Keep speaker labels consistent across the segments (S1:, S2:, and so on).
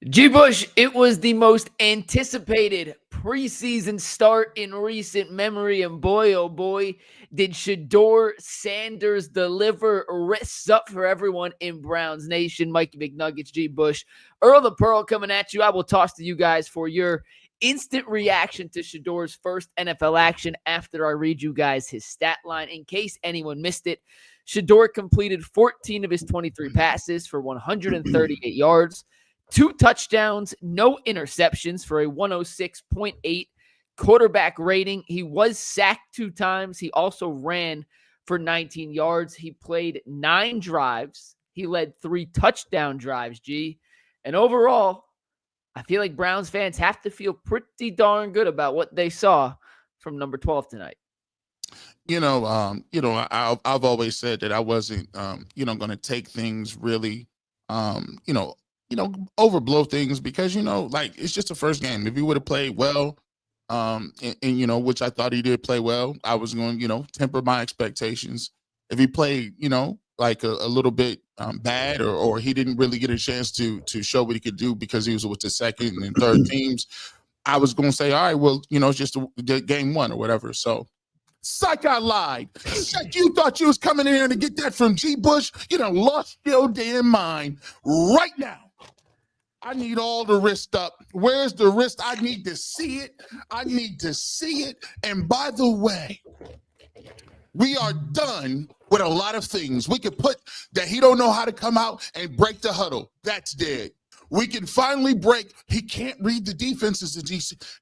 S1: G. Bush, it was the most anticipated preseason start in recent memory, and boy, oh boy, did Shedeur Sanders deliver wrists up for everyone in Browns Nation. Mikey McNuggets, G. Bush, Earl the Pearl coming at you. I will toss to you guys for your instant reaction to Shedeur's first NFL action after I read you guys his stat line. In case anyone missed it, Shedeur completed 14 of his 23 passes for 138 yards. 2 touchdowns, no interceptions for a 106.8 quarterback rating. He was sacked 2 times. He also ran for 19 yards. He played 9 drives. He led 3 touchdown drives, G. And overall, I feel like Browns fans have to feel pretty darn good about what they saw from number 12 tonight.
S2: I've always said that I wasn't, going to take things really, overblow things because, it's just the first game. If he would have played well, which I thought he did play well, I was going to, temper my expectations. If he played, like a little bit bad or he didn't really get a chance to show what he could do because he was with the second and third teams, I was going to say, all right, well, it's just game 1 or whatever. So, psych, I lied. You thought you was coming in here to get that from G. Bush? You done lost your damn mind right now. I need all the wrist up. Where's the wrist? I need to see it. And by the way, we are done with a lot of things. We could put that he don't know how to come out and break the huddle. That's dead. We can finally break. He can't read the defenses.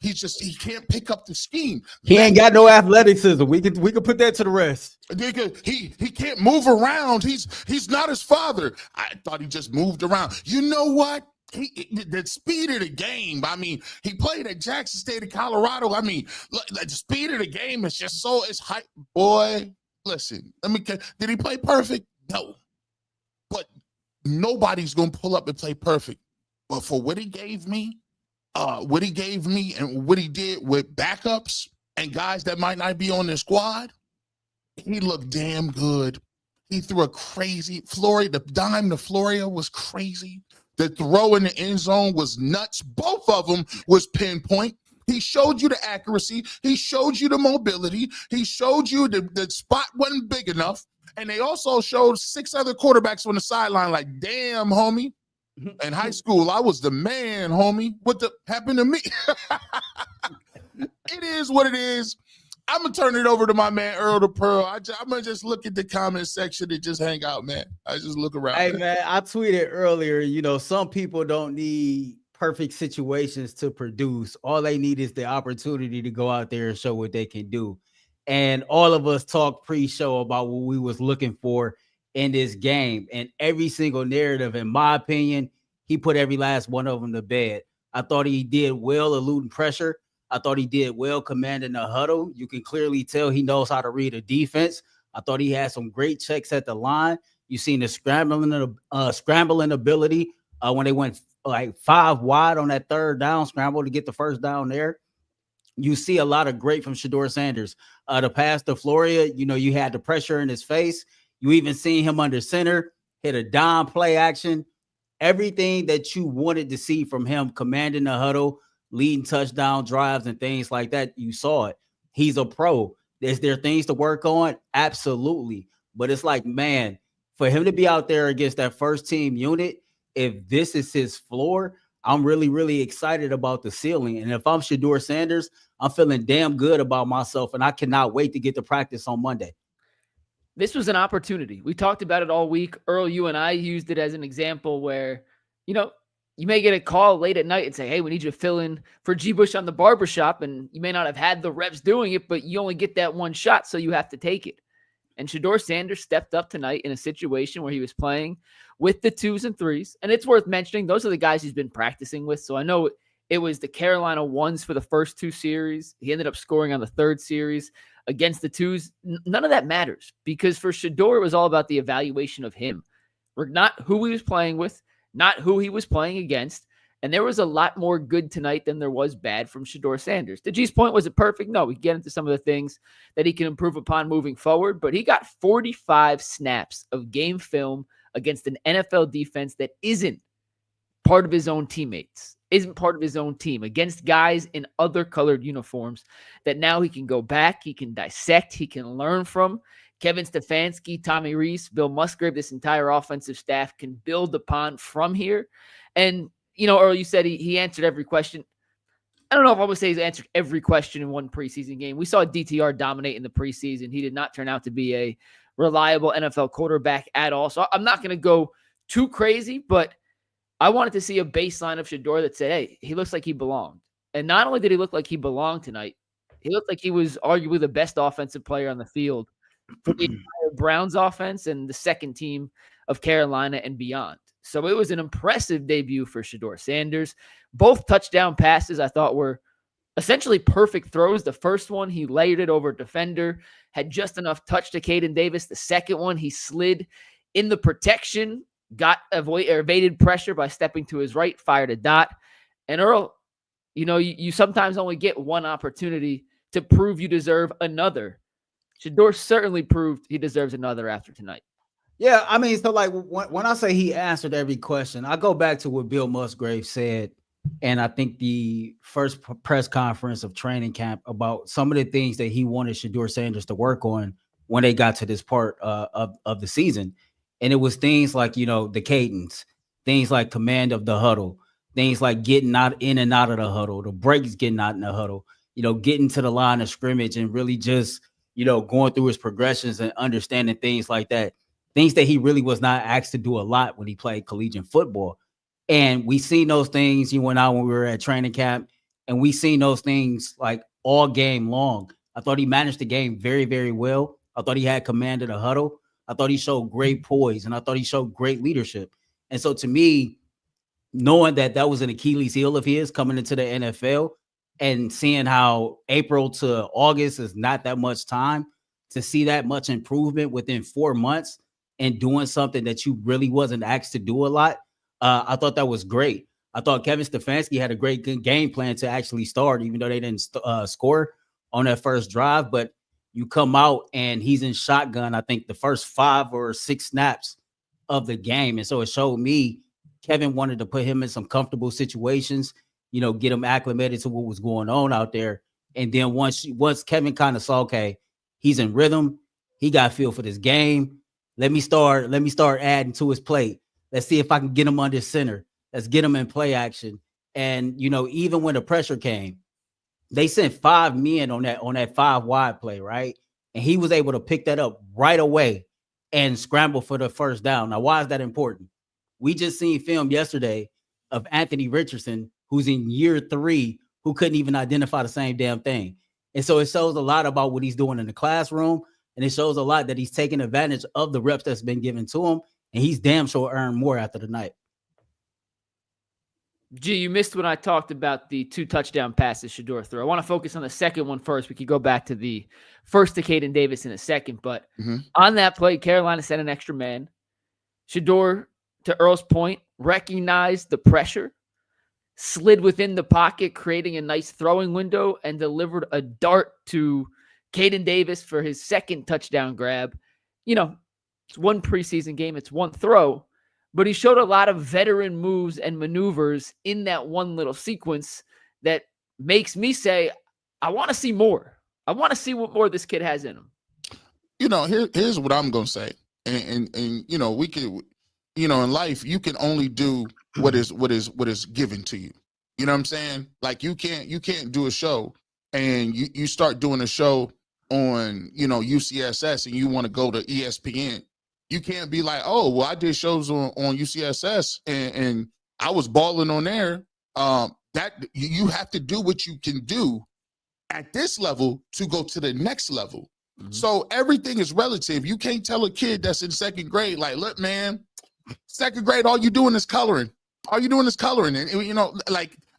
S2: He can't pick up the scheme.
S3: He ain't got no athleticism. We could put that to the rest.
S2: He can't move around. He's not his father. I thought he just moved around. You know what? The speed of the game. I mean, he played at Jackson State of Colorado. I mean, the speed of the game is just it's hype. Boy, listen, did he play perfect? No. But nobody's going to pull up and play perfect. But for what he gave me and what he did with backups and guys that might not be on the squad, he looked damn good. He threw a crazy the dime to Floria was crazy. The throw in the end zone was nuts. Both of them was pinpoint. He showed you the accuracy. He showed you the mobility. He showed you the spot wasn't big enough. And they also showed 6 other quarterbacks on the sideline like, damn, homie. In high school, I was the man, homie. What happened to me? It is what it is. I'm going to turn it over to my man, Earl the Pearl. I'm going to just look at the comment section and just hang out, man. I just look around.
S3: Hey, man, I tweeted earlier, some people don't need perfect situations to produce. All they need is the opportunity to go out there and show what they can do. And all of us talked pre-show about what we was looking for in this game. And every single narrative, in my opinion, he put every last one of them to bed. I thought he did well eluding pressure. I thought he did well commanding the huddle. You can clearly tell he knows how to read a defense. I thought he had some great checks at the line. You seen the scrambling ability when they went like 5 wide on that third down scramble to get the first down there. You see a lot of great from Shedeur Sanders. The pass to Floria, you had the pressure in his face. You even seen him under center, hit a dime play action. Everything that you wanted to see from him commanding the huddle, leading touchdown drives and things like that, you saw it. He's a pro. Is there things to work on? Absolutely. But it's like, man, for him to be out there against that first team unit, if this is his floor, I'm really, really excited about the ceiling. And if I'm Shedeur Sanders, I'm feeling damn good about myself, and I cannot wait to get to practice on Monday.
S1: This was an opportunity. We talked about it all week. Earl, you and I used it as an example where, you may get a call late at night and say, hey, we need you to fill in for G. Bush on the barbershop. And you may not have had the reps doing it, but you only get that one shot, so you have to take it. And Shedeur Sanders stepped up tonight in a situation where he was playing with the 2s and 3s. And it's worth mentioning, those are the guys he's been practicing with. So I know it was the Carolina 1s for the first 2 series. He ended up scoring on the 3rd series against the 2s. None of that matters because for Shedeur, it was all about the evaluation of him. Not who he was playing with, not who he was playing against. And there was a lot more good tonight than there was bad from Shedeur Sanders. To G's point, was it perfect? No, we get into some of the things that he can improve upon moving forward, but he got 45 snaps of game film against an NFL defense that isn't part of his own teammates, isn't part of his own team against guys in other colored uniforms that now he can go back, he can dissect, he can learn from. Kevin Stefanski, Tommy Rees, Bill Musgrave, this entire offensive staff can build upon from here. And, Earl, you said he answered every question. I don't know if I would say he's answered every question in one preseason game. We saw DTR dominate in the preseason. He did not turn out to be a reliable NFL quarterback at all. So I'm not going to go too crazy, but I wanted to see a baseline of Shedeur that said, hey, he looks like he belonged. And not only did he look like he belonged tonight, he looked like he was arguably the best offensive player on the field for the entire Browns offense and the second team of Carolina and beyond. So it was an impressive debut for Shedeur Sanders. Both touchdown passes I thought were essentially perfect throws. The first one, he layered it over a defender, had just enough touch to Caden Davis. The second one, he slid in the protection, evaded pressure by stepping to his right, fired a dot. And Earl, you sometimes only get one opportunity to prove you deserve another. Shedeur certainly proved he deserves another after tonight.
S3: Yeah, I mean, so like when I say he answered every question, I go back to what Bill Musgrave said, and I think the first press conference of training camp about some of the things that he wanted Shedeur Sanders to work on when they got to this part of the season. And it was things like, the cadence, things like command of the huddle, things like getting out in and out of the huddle, the breaks getting out in the huddle, getting to the line of scrimmage and really just, going through his progressions and understanding things like that. Things that he really was not asked to do a lot when he played collegiate football. And we seen those things. He went out when we were at training camp, and we seen those things like all game long. I thought he managed the game very, very well. I thought he had command of the huddle. I thought he showed great poise, and I thought he showed great leadership. And so to me, knowing that was an Achilles heel of his coming into the NFL and seeing how April to August is not that much time to see that much improvement within 4 months and doing something that you really wasn't asked to do a lot, I thought that was great. I thought Kevin Stefanski had a great game plan to actually start, even though they didn't score on that first drive. But you come out and he's in shotgun, I think, the first 5 or 6 snaps of the game. And so it showed me Kevin wanted to put him in some comfortable situations, get him acclimated to what was going on out there. And then once Kevin kind of saw, okay, he's in rhythm, he got feel for this game. Let me start adding to his plate. Let's see if I can get him under center. Let's get him in play action. And, even when the pressure came, they sent 5 men on that 5 wide play, right? And he was able to pick that up right away and scramble for the first down. Now, why is that important? We just seen film yesterday of Anthony Richardson, who's in year 3, who couldn't even identify the same damn thing. And so it shows a lot about what he's doing in the classroom. And it shows a lot that he's taking advantage of the reps that's been given to him. And he's damn sure earned more after the night.
S1: Gee, you missed when I talked about the 2 touchdown passes Shedeur threw. I want to focus on the second one first. We could go back to the first to Caden Davis in a second. But on that play, Carolina sent an extra man. Shedeur, to Earl's point, recognized the pressure, slid within the pocket, creating a nice throwing window, and delivered a dart to Caden Davis for his second touchdown grab. It's one preseason game. It's one throw. But he showed a lot of veteran moves and maneuvers in that one little sequence that makes me say, I want to see more. I want to see what more this kid has in him.
S2: Here's what I'm going to say. And we could, in life, you can only do what is given to you. You know what I'm saying? Like you can't do a show and you start doing a show on, UCSS and you want to go to ESPN. You can't be like, oh, well, I did shows on UCSS and I was balling on there. That you have to do what you can do at this level to go to the next level. Mm-hmm. So everything is relative. You can't tell a kid that's in 2nd grade, like, look, man, 2nd grade, all you doing is coloring. All you doing is coloring. And,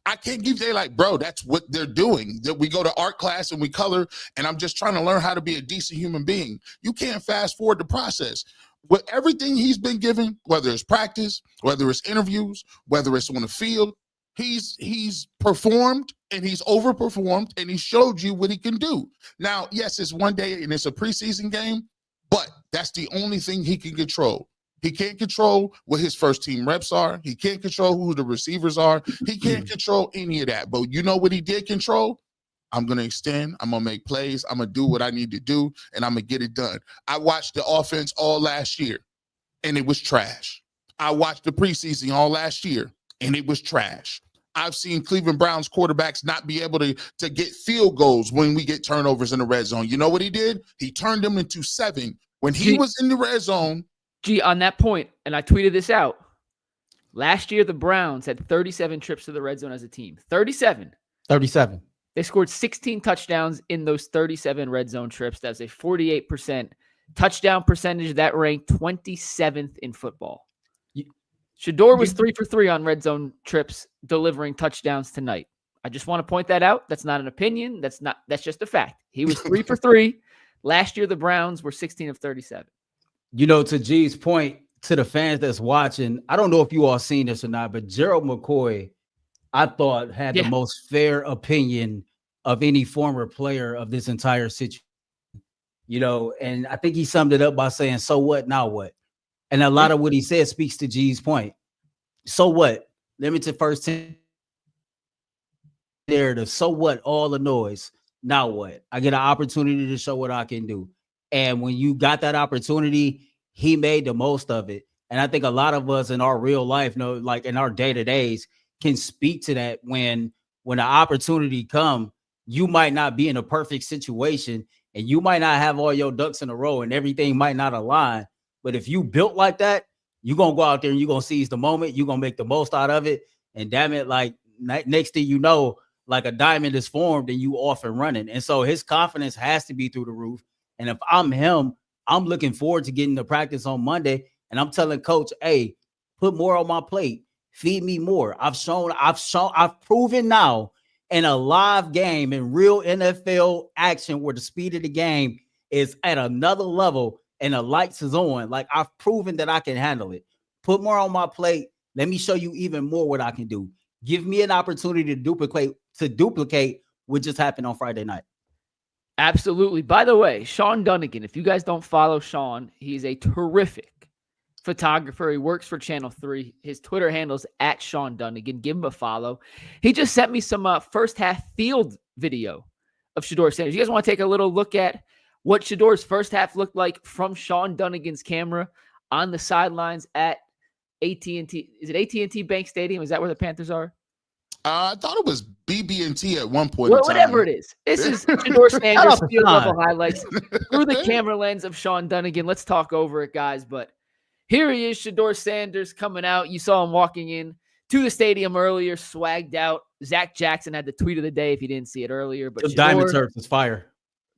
S2: I can't give they like, bro, that's what they're doing. That we go to art class and we color, and I'm just trying to learn how to be a decent human being. You can't fast forward the process. With everything he's been given, whether it's practice, whether it's interviews, whether it's on the field, he's performed and he's overperformed and he showed you what he can do. Now, yes, it's one day and it's a preseason game, but that's the only thing he can control. He can't control what his first team reps are. He can't control who the receivers are. He can't control any of that. But you know what he did control? I'm going to extend. I'm going to make plays. I'm going to do what I need to do, and I'm going to get it done. I watched the offense all last year, and it was trash. I watched the preseason all last year, and it was trash. I've seen Cleveland Browns quarterbacks not be able to get field goals when we get turnovers in the red zone. You know what he did? He turned them into 7. When he was in the red zone.
S1: On that point, and I tweeted this out, last year the Browns had 37 trips to the red zone as a team. 37. They scored 16 touchdowns in those 37 red zone trips. That's a 48% touchdown percentage. That ranked 27th in football. Shedeur was 3 for 3 on red zone trips, delivering touchdowns tonight. I just want to point that out. That's not an opinion. That's just a fact. He was 3 for 3. Last year, the Browns were 16 of 37.
S3: To G's point, to the fans that's watching, I don't know if you all seen this or not, but Gerald McCoy, I thought, had the most fair opinion of any former player of this entire situation. And I think he summed it up by saying, so what, now what? And a lot of what he said speaks to G's point. So what? Limited first team. So what? All the noise. Now what? I get an opportunity to show what I can do. And when you got that opportunity, he made the most of it. And I think a lot of us in our real life, like in our day-to-days, can speak to that. When the opportunity comes, you might not be in a perfect situation and you might not have all your ducks in a row and everything might not align. But if you built like that, you're going to go out there and you're going to seize the moment. You're going to make the most out of it. And damn it, like next thing you know, like a diamond is formed and you off and running. And so his confidence has to be through the roof. And if I'm him, I'm looking forward to getting to practice on Monday. And I'm telling coach, hey, put more on my plate. Feed me more. I've proven now in a live game, in real NFL action where the speed of the game is at another level and the lights is on. Like, I've proven that I can handle it. Put more on my plate. Let me show you even more what I can do. Give me an opportunity to duplicate what just happened on Friday night.
S1: Absolutely. By the way, Sean Dunnigan, if you guys don't follow Sean, he's a terrific photographer. He works for Channel 3. His Twitter handle's at Sean Dunnigan. Give him a follow. He just sent me some first half field video of Shedeur Sanders. You guys want to take a little look at what Shedeur's first half looked like from Sean Dunnigan's camera on the sidelines at AT&T. Is it AT&T Bank Stadium? Is that where the Panthers are?
S2: I thought it was BB&T at one point.
S1: Well, whatever it is. This is Shedeur Sanders field level highlights through the camera lens of Sean Dunnigan. Let's talk over it, guys. But here he is, Shedeur Sanders coming out. You saw him walking in to the stadium earlier, swagged out. Zach Jackson had the tweet of the day if you didn't see it earlier. But
S3: Diamond Turf is fire.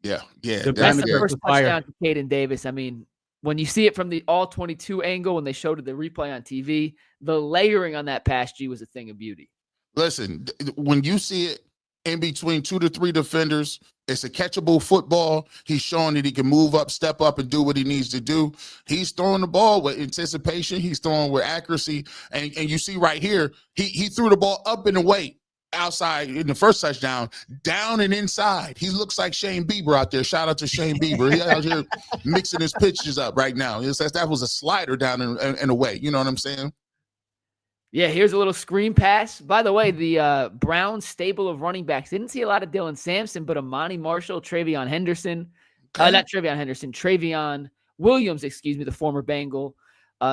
S2: Yeah.
S1: That's the first touchdown to Caden Davis. I mean, when you see it from the all 22 angle, when they showed the replay on TV, the layering on that pass, G, was a thing of beauty.
S2: Listen, when you see it in between 2 to 3 defenders, it's a catchable football. He's showing that he can move up, step up, and do what he needs to do. He's throwing the ball with anticipation. He's throwing with accuracy. And you see right here, he threw the ball up and away outside in the first touchdown, down and inside. He looks like Shane Bieber out there. Shout out to Shane Bieber. He's out here mixing his pitches up right now. That was a slider down and away. You know what I'm saying?
S1: Yeah, here's a little screen pass. By the way, the Browns stable of running backs didn't see a lot of Dillon Sampson, but Amani Marshall, Travion Henderson, Travion Williams, the former Bengal,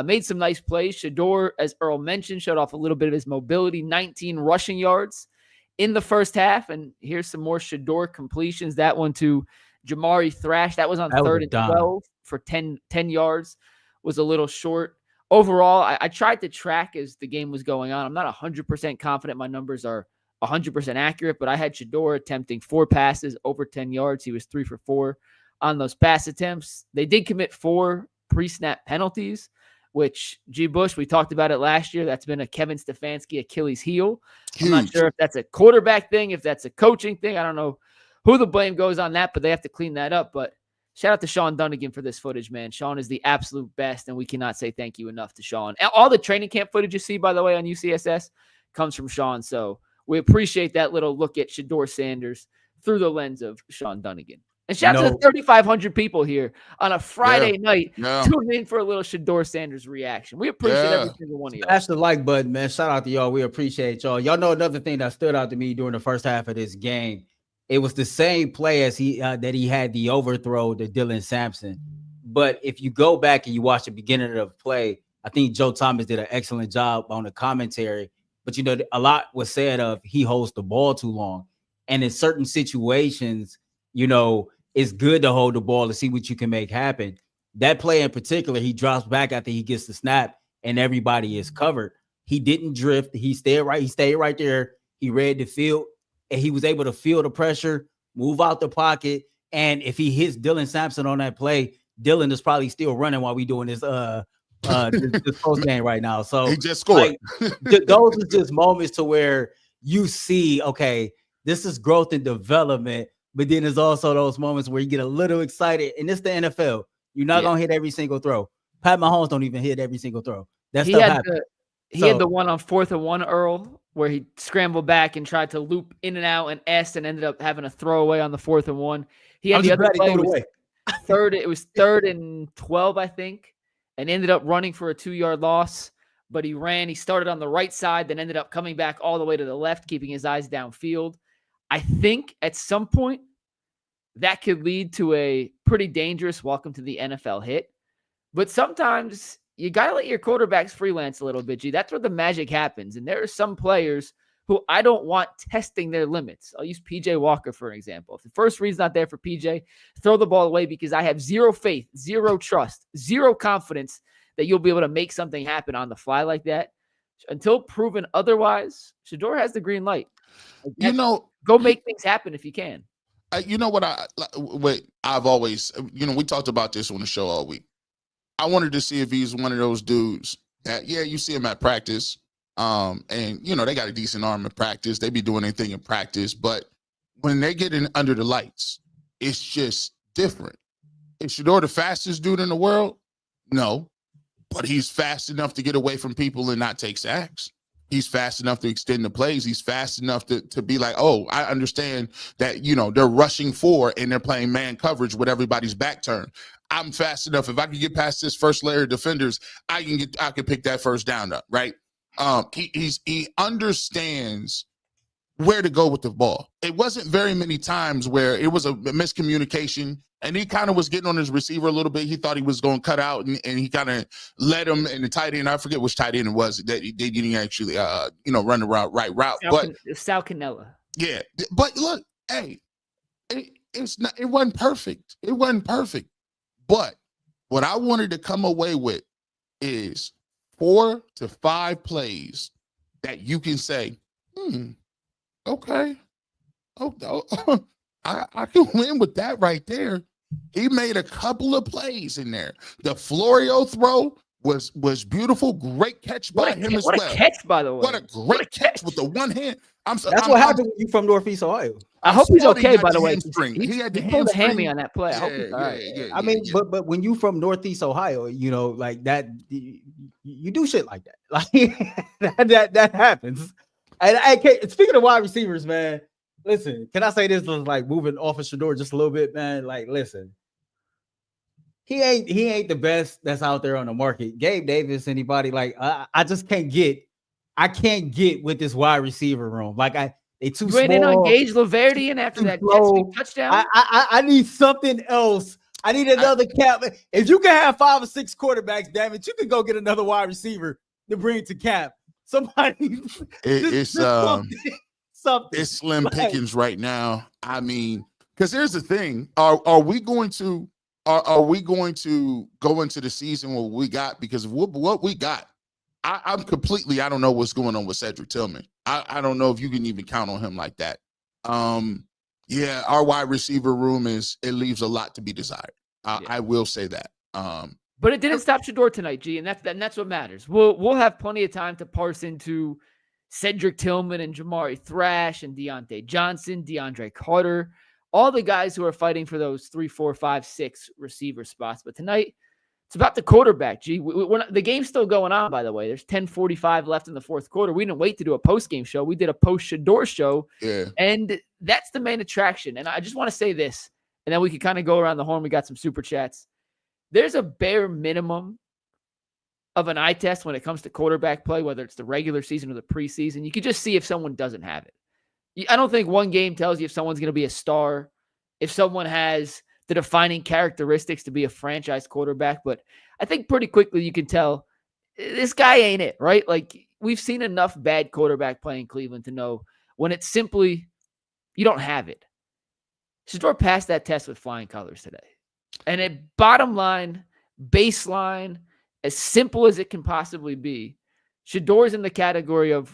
S1: made some nice plays. Shedeur, as Earl mentioned, showed off a little bit of his mobility, 19 rushing yards in the first half. And here's some more Shedeur completions. That one to Jamari Thrash. That was on 3rd and 12 for 10 yards, was a little short. Overall, I tried to track as the game was going on. I'm not 100% confident my numbers are 100% accurate, but I had Shedeur attempting 4 passes over 10 yards. He was 3 for 4 on those pass attempts. They did commit 4 pre-snap penalties, which, G. Bush, we talked about it last year. That's been a Kevin Stefanski Achilles heel. I'm not sure if that's a quarterback thing, if that's a coaching thing. I don't know who the blame goes on that, but they have to clean that up. But shout out to Sean Dunnigan for this footage, man. Sean is the absolute best, and we cannot say thank you enough to Sean. All the training camp footage you see, by the way, on UCSS comes from Sean. So we appreciate that little look at Shedeur Sanders through the lens of Sean Dunnigan. And shout out to the 3,500 people here on a Friday night
S2: Yeah.
S1: tuning in for a little Shedeur Sanders reaction. We appreciate every single one of y'all.
S3: Smash the like button, man. Shout out to y'all. We appreciate y'all. Y'all know another thing that stood out to me during the first half of this game. It was the same play as that he had the overthrow to Dillon Sampson. But if you go back and you watch the beginning of the play, I think Joe Thomas did an excellent job on the commentary. But, you know, a lot was said of he holds the ball too long. And in certain situations, you know, it's good to hold the ball to see what you can make happen. That play in particular, he drops back after he gets the snap and everybody is covered. He didn't drift. He stayed right. He stayed right there. He read the field and he was able to feel the pressure, move out the pocket. And if he hits Dillon Sampson on that play, Dillon is probably still running while we doing this this post game right now. So
S2: he just scored.
S3: Like, those are just moments to where you see, okay, this is growth and development. But then there's also those moments where you get a little excited, and it's the NFL. You're not gonna hit every single throw. Pat Mahomes don't even hit every single throw. He had
S1: the one on 4th and 1, Earl, where he scrambled back and tried to loop in and out and S and ended up having a throwaway on the 4th and 1. He had the other play. It was 3rd and 12, I think, and ended up running for a 2-yard loss. But he started on the right side, then ended up coming back all the way to the left, keeping his eyes downfield. I think at some point that could lead to a pretty dangerous welcome to the NFL hit. But sometimes you got to let your quarterbacks freelance a little bit, G. That's where the magic happens. And there are some players who I don't want testing their limits. I'll use PJ Walker, for example. If the first read's not there for PJ, throw the ball away because I have zero faith, zero trust, zero confidence that you'll be able to make something happen on the fly like that. Until proven otherwise, Shedeur has the green light.
S2: You know,
S1: go make things happen if you can.
S2: You know what I've always, you know, we talked about this on the show all week. I wanted to see if he's one of those dudes that, you see him at practice. And, you know, they got a decent arm in practice. They be doing anything in practice. But when they get in under the lights, it's just different. Is Shedeur the fastest dude in the world? No. But he's fast enough to get away from people and not take sacks. He's fast enough to extend the plays. He's fast enough to be like, oh, I understand that, you know, they're rushing 4 and they're playing man coverage with everybody's back turned. I'm fast enough. If I can get past this first layer of defenders, I can pick that first down up, right? He understands where to go with the ball. It wasn't very many times where it was a miscommunication and he kind of was getting on his receiver a little bit. He thought he was going to cut out and he kind of led him in the tight end. I forget which tight end it was that they didn't actually, run the right route.
S1: Sal Cannella.
S2: Yeah. But look, hey, it wasn't perfect. It wasn't perfect. But what I wanted to come away with is 4 to 5 plays that you can say, okay. Oh, I can win with that right there. He made a couple of plays in there. The Florio throw was beautiful. Great catch by him as well.
S1: What a catch, by the way.
S2: What a great catch with the one hand.
S3: That's what happened when you from Northeast Ohio.
S1: I hope he's okay, by the way.
S2: He had the
S1: pulled a
S2: hamstring.
S1: hammy on that play. I hope he's all right.
S3: I mean, but when you from Northeast Ohio, you know, like that, you do shit like that. Like that happens. And speaking of wide receivers, man, listen, can I say this? Like moving off of Shedeur just a little bit, man. Like, listen, he ain't the best that's out there on the market. Gabe Davis, anybody? Like, I just can't get with this wide receiver room. Like, they too small. You ain't in on
S1: Gage Laverty and after that jet sweep touchdown.
S3: I need something else. I need another cap. If you can have 5 or 6 quarterbacks, damn it, you can go get another wide receiver to bring to cap. Somebody,
S2: it's slim pickings right now. I mean, because here's the thing: are we going to go into the season with what we got? Because of what we got, I don't know what's going on with Cedric Tillman. I don't know if you can even count on him like that. Our wide receiver room leaves a lot to be desired. I will say that.
S1: But it didn't stop Shedeur tonight, G, and that's what matters. We'll have plenty of time to parse into Cedric Tillman and Jamari Thrash and Deontay Johnson, DeAndre Carter, all the guys who are fighting for those 3, 4, 5, 6 receiver spots. But tonight, it's about the quarterback, G. The game's still going on, by the way. There's 10:45 left in the fourth quarter. We didn't wait to do a post-game show. We did a post-Shedeur show, and that's the main attraction. And I just want to say this, and then we can kind of go around the horn. We got some super chats. There's a bare minimum of an eye test when it comes to quarterback play, whether it's the regular season or the preseason. You can just see if someone doesn't have it. I don't think one game tells you if someone's going to be a star, if someone has the defining characteristics to be a franchise quarterback. But I think pretty quickly you can tell this guy ain't it, right? Like, we've seen enough bad quarterback play in Cleveland to know when it's simply you don't have it. Shedeur passed that test with flying colors today. And at bottom line, baseline, as simple as it can possibly be, Shedeur's in the category of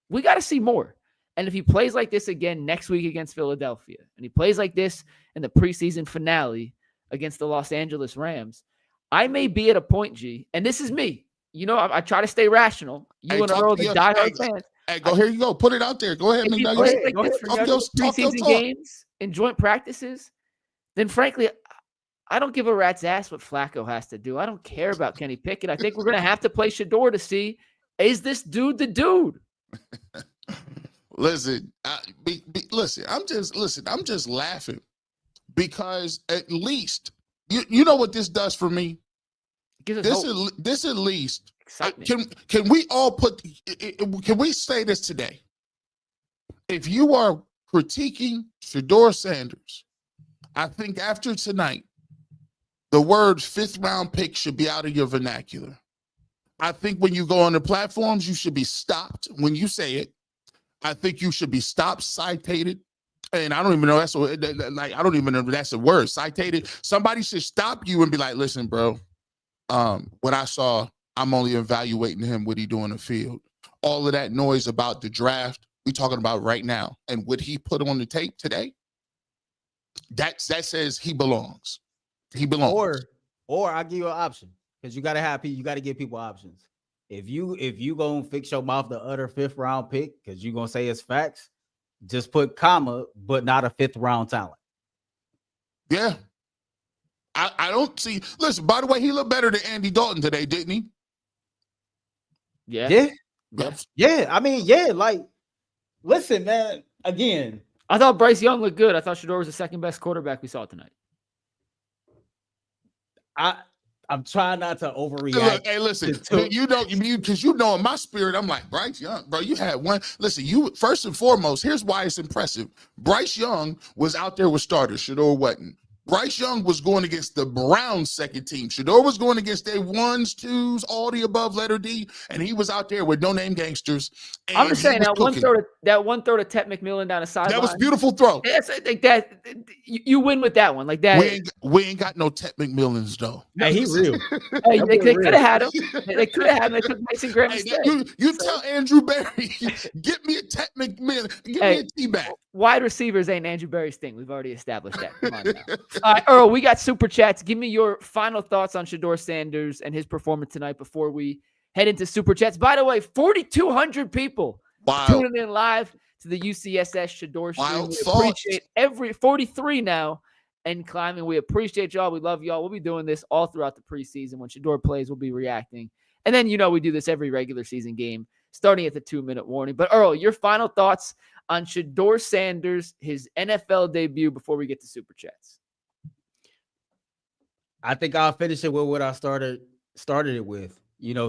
S1: we got to see more. And if he plays like this again next week against Philadelphia, and he plays like this in the preseason finale against the Los Angeles Rams, I may be at a point, G, and this is me. You know, I try to stay rational. You and Earl, the diehard fans.
S2: Hey, here you go. Put it out there. Go ahead.
S1: If he plays like this for preseason games and joint practices, then frankly, I don't give a rat's ass what Flacco has to do. I don't care about Kenny Pickett. I think we're going to have to play Shedeur to see, is this dude the dude?
S2: Listen, I'm just laughing because at least you know what this does for me. This at least can we all can we say this today? If you are critiquing Shedeur Sanders, I think after tonight, the word 5th round pick should be out of your vernacular. I think when you go on the platforms, you should be stopped when you say it. I think you should be stopped, cited. And I don't even know I don't even know if that's a word, cited. Somebody should stop you and be like, listen, bro, what I saw, I'm only evaluating him, what he do in the field. All of that noise about the draft, we talking about right now. And what he put on the tape today, that says he belongs. He belongs.
S3: Or I'll give you an option, because you gotta give people options. If you gonna fix your mouth the other 5th round pick, because you're gonna say it's facts, just put comma, but not a 5th round talent.
S2: Yeah. I don't see. Listen, by the way, he looked better than Andy Dalton today, didn't he?
S1: Yeah.
S3: Yeah. I mean, yeah, like, listen, man, again.
S1: I thought Bryce Young looked good. I thought Shedeur was the second best quarterback we saw tonight.
S3: I'm trying not to overreact.
S2: Hey, listen, because you know in my spirit, I'm like, Bryce Young, bro, you had one. Listen, you first and foremost, here's why it's impressive. Bryce Young was out there with starters. Shedeur wasn't. Bryce Young was going against the Browns' second team. Shedeur was going against their 1s, 2s, all the above, letter D, and he was out there with no-name gangsters.
S1: I'm just saying that one throw to Ted McMillan down the sideline.
S2: That was a beautiful throw.
S1: Yes, like that. You win with that one, like that.
S2: We ain't got no Ted McMillans though.
S3: Hey, he real.
S1: Hey, they could have had him. They could have had him. They took Mason Graham instead.
S2: You tell Andrew Berry, get me a Ted McMillan, give me a T-back.
S1: Wide receivers ain't Andrew Berry's thing. We've already established that. Come on now. All right, Earl, we got super chats. Give me your final thoughts on Shedeur Sanders and his performance tonight before we head into super chats. By the way, 4,200 people tuning in live to the UCSS Shedeur stream. We appreciate every 43 now and climbing. We appreciate y'all. We love y'all. We'll be doing this all throughout the preseason. When Shedeur plays, we'll be reacting. And then, we do this every regular season game, starting at the 2-minute warning. But Earl, your final thoughts on Shedeur Sanders, his NFL debut, before we get to super chats.
S3: I think I'll finish it with what I started it with.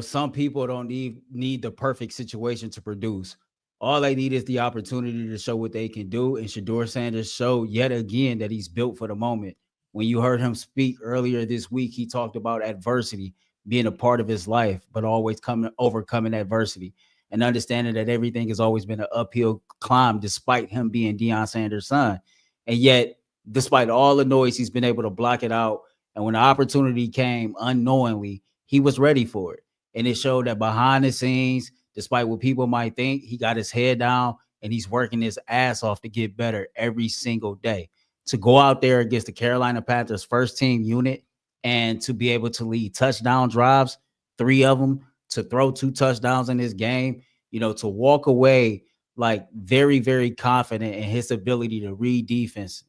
S3: Some people don't need the perfect situation to produce. All they need is the opportunity to show what they can do. And Shedeur Sanders showed yet again that he's built for the moment. When you heard him speak earlier this week, he talked about adversity being a part of his life, but always overcoming adversity and understanding that everything has always been an uphill climb, despite him being Deion Sanders' son. And yet, despite all the noise, he's been able to block it out. And when the opportunity came unknowingly, he was ready for it. And it showed that behind the scenes, despite what people might think, he got his head down and he's working his ass off to get better every single day. To go out there against the Carolina Panthers first team unit and to be able to lead touchdown drives, 3 of them, to throw 2 touchdowns in this game, to walk away like very, very confident in his ability to read defense,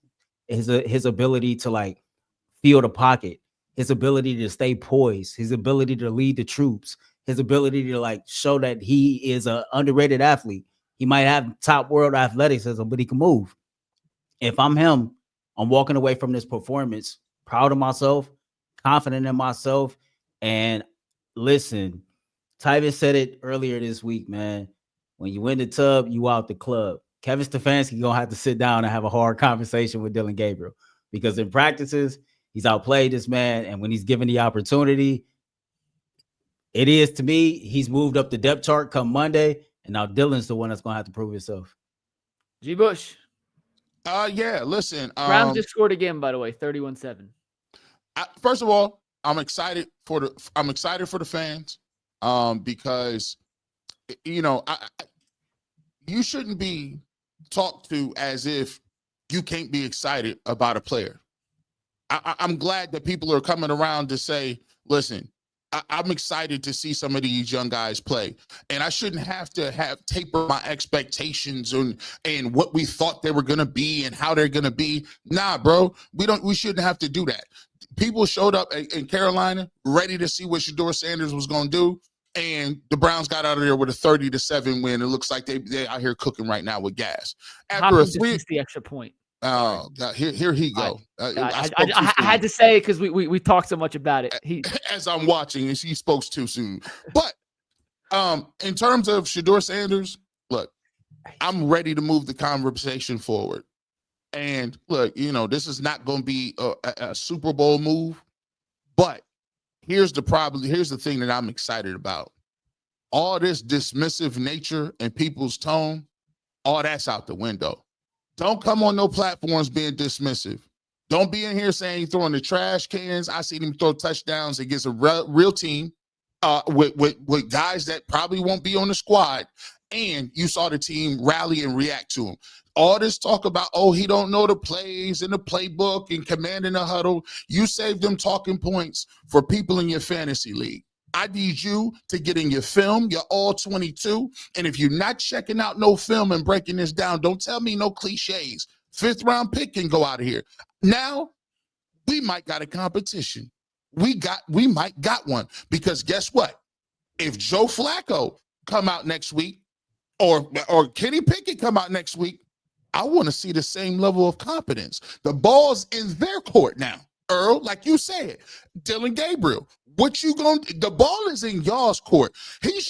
S3: his ability to like feel the pocket, his ability to stay poised, his ability to lead the troops, his ability to like show that he is an underrated athlete. He might have top world athleticism, but he can move. If I'm him, I'm walking away from this performance proud of myself, confident in myself. And listen, Tyvin said it earlier this week, man. When you win the tub, you out the club. Kevin Stefanski gonna have to sit down and have a hard conversation with Dillon Gabriel, because in practices, he's outplayed this man. And when he's given the opportunity, it is, to me, he's moved up the depth chart come Monday. And now Dillon's the one that's gonna have to prove himself.
S1: G. Bush.
S2: Yeah, listen.
S1: Browns just scored again, by the way, 31-7.
S2: First of all, I'm excited for the fans, because you shouldn't be talked to as if you can't be excited about a player. I'm glad that people are coming around to say, listen, I'm excited to see some of these young guys play, and I shouldn't have to taper my expectations and what we thought they were going to be and how they're going to be. Nah, bro, we shouldn't have to do that. People showed up in Carolina ready to see what Shedeur Sanders was going to do, and the Browns got out of there with a 30-7 win. It looks like they out here cooking right now with gas. After
S1: the extra point.
S2: Oh God, here he go.
S1: I had to say it because we talked so much about it.
S2: As I'm watching, and he spoke too soon. But in terms of Shedeur Sanders, look, I'm ready to move the conversation forward. And look, this is not going to be a Super Bowl move, but here's the problem. Here's the thing that I'm excited about. All this dismissive nature and people's tone, all that's out the window. Don't come on no platforms being dismissive. Don't be in here saying you're throwing the trash cans. I see them throw touchdowns against a real team with guys that probably won't be on the squad, and you saw the team rally and react to him. All this talk about, he don't know the plays and the playbook and commanding the huddle. You save them talking points for people in your fantasy league. I need you to get in your film, your all 22. And if you're not checking out no film and breaking this down, don't tell me no cliches. 5th round pick can go out of here. Now, we might got a competition. We might got one, because guess what? If Joe Flacco come out next week or Kenny Pickett come out next week, I want to see the same level of competence. The ball's in their court now. Earl, like you said, Dillon Gabriel, the ball is in y'all's court. He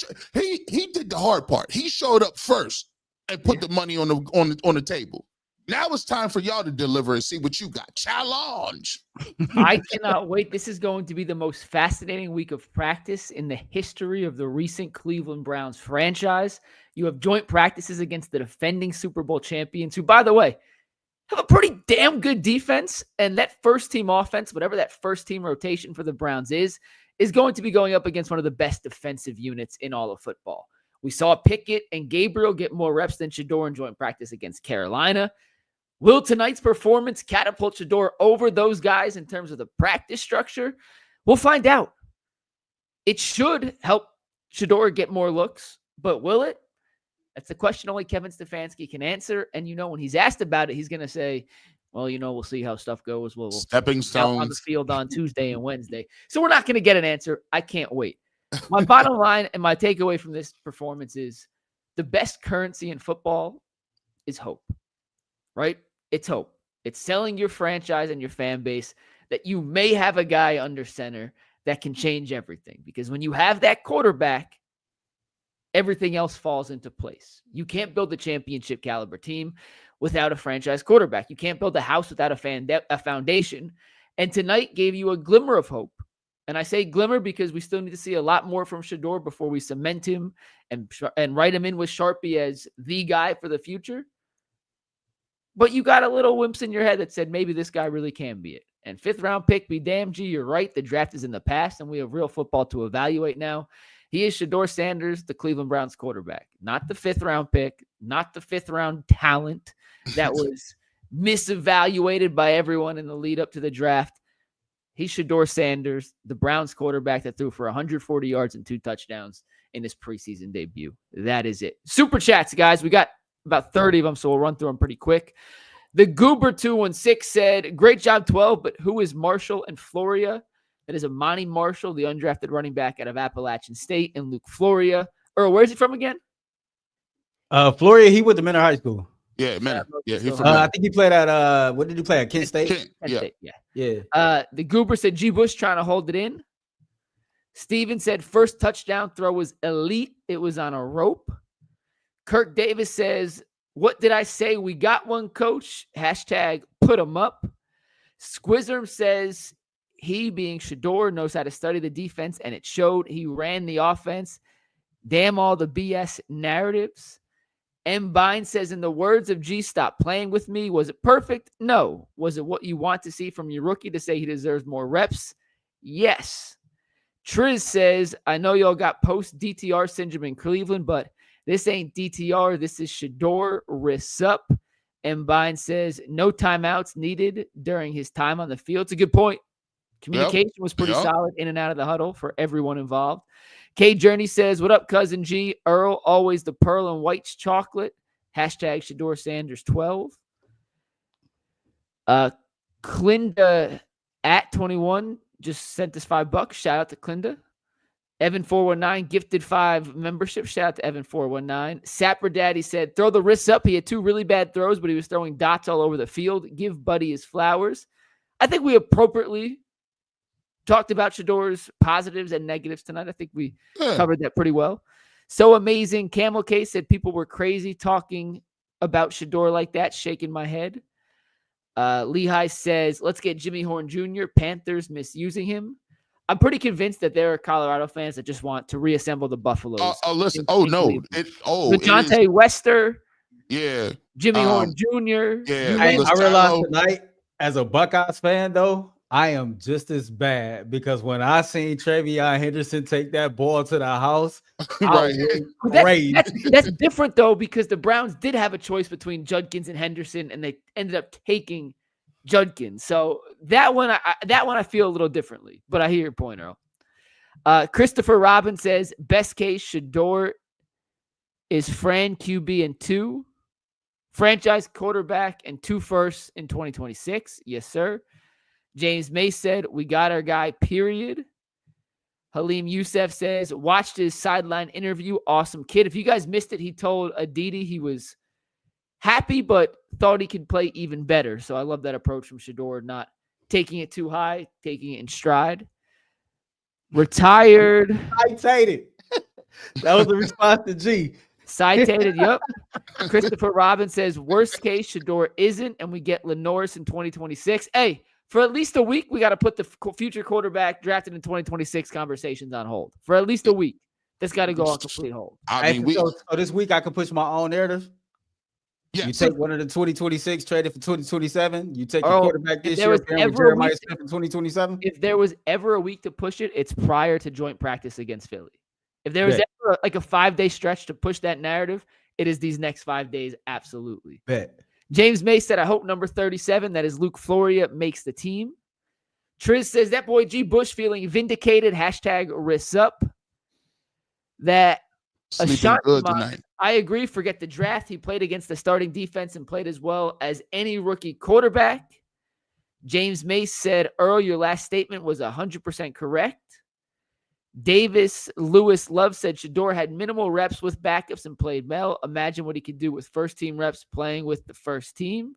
S2: did the hard part. He showed up first and put the money on the table. Now it's time for y'all to deliver and see what you got. Challenge.
S1: I cannot wait. This is going to be the most fascinating week of practice in the history of the recent Cleveland Browns franchise. You have joint practices against the defending Super Bowl champions, who, by the way, have a pretty damn good defense. And that first team offense, whatever that first team rotation for the Browns is going to be going up against one of the best defensive units in all of football. We saw Pickett and Gabriel get more reps than Shedeur in joint practice against Carolina. Will tonight's performance catapult Shedeur over those guys in terms of the practice structure? We'll find out. It should help Shedeur get more looks, but will it? That's the question only Kevin Stefanski can answer. And, when he's asked about it, he's going to say, well, we'll see how stuff goes. We'll
S2: stepping stones
S1: on the field on Tuesday and Wednesday. So we're not going to get an answer. I can't wait. My bottom line and my takeaway from this performance is the best currency in football is hope, right? It's hope. It's selling your franchise and your fan base that you may have a guy under center that can change everything. Because when you have that quarterback, everything else falls into place. You can't build a championship caliber team without a franchise quarterback. You can't build a house without a foundation. And tonight gave you a glimmer of hope. And I say glimmer because we still need to see a lot more from Shedeur before we cement him and write him in with Sharpie as the guy for the future. But you got a little wimps in your head that said maybe this guy really can be it. And 5th round pick, be damn G, you're right. The draft is in the past and we have real football to evaluate now. He is Shedeur Sanders, the Cleveland Browns quarterback, not the 5th round pick, not the 5th round talent that was misevaluated by everyone in the lead up to the draft. He's Shedeur Sanders, the Browns quarterback that threw for 140 yards and 2 touchdowns in his preseason debut. That is it. Super chats, guys. We got about 30 of them, so we'll run through them pretty quick. The Goober 216 said, great job, 12, but who is Marshall and Floria? That is Amani Marshall, the undrafted running back out of Appalachian State, and Luke Floria. Earl, where's he from again?
S3: Floria, he went to Menor High School.
S2: Yeah, Manning. Yeah, he's from
S3: I
S2: Manning.
S3: think he played at what did he play at Kent State?
S2: Kent,
S1: Kent
S2: yeah.
S1: State,
S3: Yeah.
S1: The Goober said G. Bush trying to hold it in. Steven said first touchdown throw was elite. It was on a rope. Kirk Davis says, what did I say? We got one, coach. Hashtag put him up. Squizerm says he, being Shedeur, knows how to study the defense, and it showed. He ran the offense. Damn all the BS narratives. M. Bine says, in the words of G, stop playing with me. Was it perfect? No. Was it what you want to see from your rookie to say he deserves more reps? Yes. Triz says, I know y'all got post-DTR syndrome in Cleveland, but this ain't DTR. This is Shedeur. Wrists up. M. Bine says, no timeouts needed during his time on the field. It's a good point. Communication was pretty solid in and out of the huddle for everyone involved. K Journey says, what up, cousin G? Earl, always the pearl and white chocolate. Hashtag Shedeur Sanders 12. Clinda at 21 just sent us $5. Shout out to Clinda. Evan 419 gifted 5 membership. Shout out to Evan 419. Sapper Daddy said, throw the wrists up. He had 2 really bad throws, but he was throwing dots all over the field. Give Buddy his flowers. I think we appropriately talked about Shedeur's positives and negatives tonight. I think we covered that pretty well. So amazing. Camel Case said people were crazy talking about Shedeur like that, shaking my head. Lehigh says, let's get Jimmy Horn Jr. Panthers misusing him. I'm pretty convinced that there are Colorado fans that just want to reassemble the Buffaloes.
S2: Listen. No.
S1: DeJounte Wester.
S2: Yeah.
S1: Jimmy Horn Jr.
S2: Yeah.
S3: I realized tonight, as a Buckeyes fan, though, I am just as bad because when I seen Travion Henderson take that ball to the house,
S2: right.
S1: That's different, though, because the Browns did have a choice between Judkins and Henderson, and they ended up taking Judkins. So that one I feel a little differently, but I hear your point, Earl. Christopher Robbins says, best case, Shedeur is Fran QB and 2, franchise quarterback and 2 firsts in 2026. Yes, sir. James May said, we got our guy, period. Halim Youssef says, watched his sideline interview. Awesome kid. If you guys missed it, he told Aditi he was happy, but thought he could play even better. So I love that approach from Shedeur, not taking it too high, taking it in stride. Retired.
S3: Citated. That was the response to G.
S1: Citated, yep. Christopher Robbins says, worst case, Shedeur isn't, and we get Lenoris in 2026. Hey, for at least a week, we got to put the future quarterback drafted in 2026 conversations on hold. For at least a week. That's got to go on complete hold.
S3: So this week I can push my own narrative. Yeah, you take one of the 2026, trade it for 2027. You take your quarterback this year, Jeremiah Smith in 2027.
S1: If there was ever a week to push it, it's prior to joint practice against Philly. If there was ever like a 5-day stretch to push that narrative, it is these next 5 days. Absolutely.
S3: Bet.
S1: James May said, I hope number 37, that is Luke Floria, makes the team. Triz says, that boy G. Bush feeling vindicated. Hashtag wrists up. That
S2: sleeping good tonight.
S1: I agree. Forget the draft. He played against the starting defense and played as well as any rookie quarterback. James Mace said, Earl, your last statement was 100% correct. Davis Lewis Love said Shedeur had minimal reps with backups and played well. Imagine what he could do with first-team reps playing with the first team.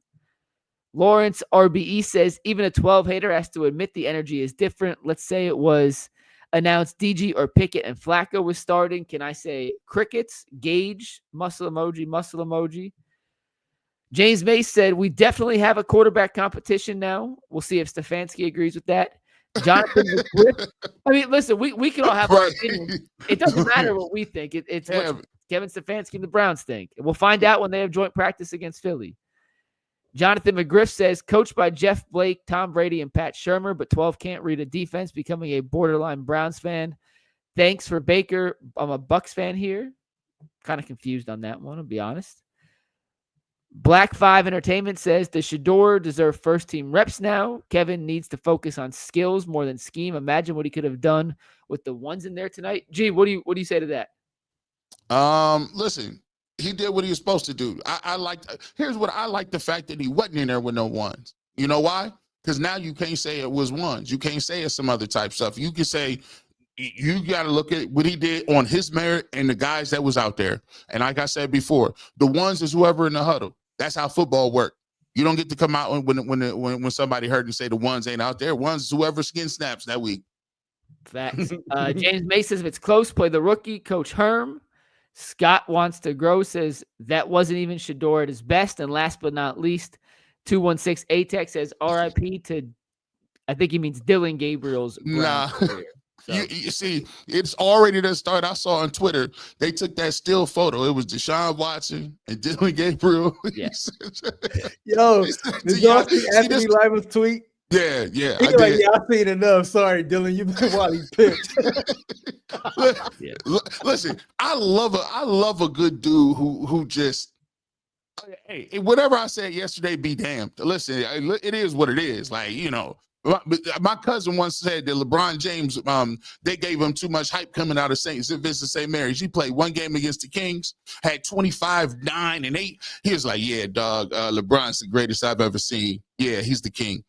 S1: Lawrence RBE says, even a 12 hater has to admit the energy is different. Let's say it was announced DG or Pickett and Flacco was starting. Can I say crickets? Gauge, muscle emoji. James Mace said, we definitely have a quarterback competition now. We'll see if Stefanski agrees with that. Jonathan McGriff. I mean, listen, we can all have our opinions. It doesn't matter what we think. It's what Kevin Stefanski and the Browns think. And we'll find out when they have joint practice against Philly. Jonathan McGriff says, coached by Jeff Blake, Tom Brady, and Pat Shurmur, but 12 can't read a defense, becoming a borderline Browns fan. Thanks for Baker. I'm a Bucks fan here. Kind of confused on that one, I'll be honest. Black 5 Entertainment says, does Shedeur deserve first-team reps now? Kevin needs to focus on skills more than scheme. Imagine what he could have done with the ones in there tonight. Gee, what do you say to that?
S2: Listen, he did what he was supposed to do. Here's what I like: the fact that he wasn't in there with no ones. You know why? Because now you can't say it was ones. You can't say it's some other type stuff. You can say you got to look at what he did on his merit and the guys that was out there. And like I said before, the ones is whoever in the huddle. That's how football works. You don't get to come out when somebody hurt and say the ones ain't out there. Ones whoever skin snaps that week.
S1: Facts. James May says if it's close, play the rookie. Coach Herm. Scott wants to grow, says that wasn't even Shedeur at his best. And last but not least, 216 ATEX says RIP to, I think he means Dillon Gabriel's
S2: Nah.
S1: career. So.
S2: You see, it's already the start. I saw on Twitter, they took that still photo. It was Deshaun Watson and Dillon Gabriel.
S1: Yeah.
S3: Yo, did y'all see Anthony Lima's tweet?
S2: Yeah.
S3: He like, yeah, I've seen enough. Sorry, Dillon, you've been while he's picked.
S2: Listen, I love a good dude who just, hey, whatever I said yesterday, be damned. Listen, it is what it is. Like, you know, my cousin once said that LeBron James, they gave him too much hype coming out of St. Vincent St. Mary's. He played one game against the Kings, had 25, 9, and 8. He was like, yeah, dog, LeBron's the greatest I've ever seen. Yeah, he's the king.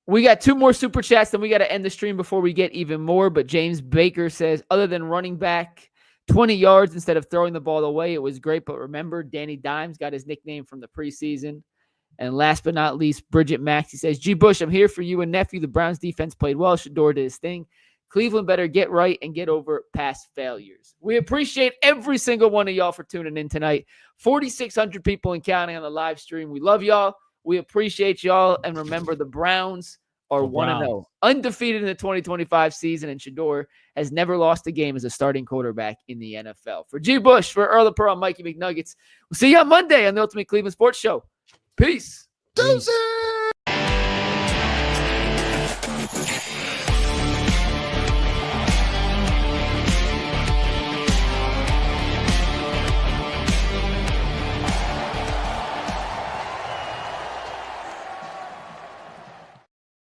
S1: We got 2 more super chats, then we got to end the stream before we get even more. But James Baker says, other than running back 20 yards instead of throwing the ball away, it was great. But remember, Danny Dimes got his nickname from the preseason. And last but not least, Bridget Maxey says, G. Bush, I'm here for you and nephew. The Browns defense played well. Shedeur did his thing. Cleveland better get right and get over past failures. We appreciate every single one of y'all for tuning in tonight. 4,600 people and counting on the live stream. We love y'all. We appreciate y'all. And remember, the Browns are 1-0, undefeated in the 2025 season. And Shedeur has never lost a game as a starting quarterback in the NFL. For G. Bush, for Earl the Pearl, I'm Mikey McNuggets. We'll see you on Monday on the Ultimate Cleveland Sports Show. Peace.
S2: Deuces.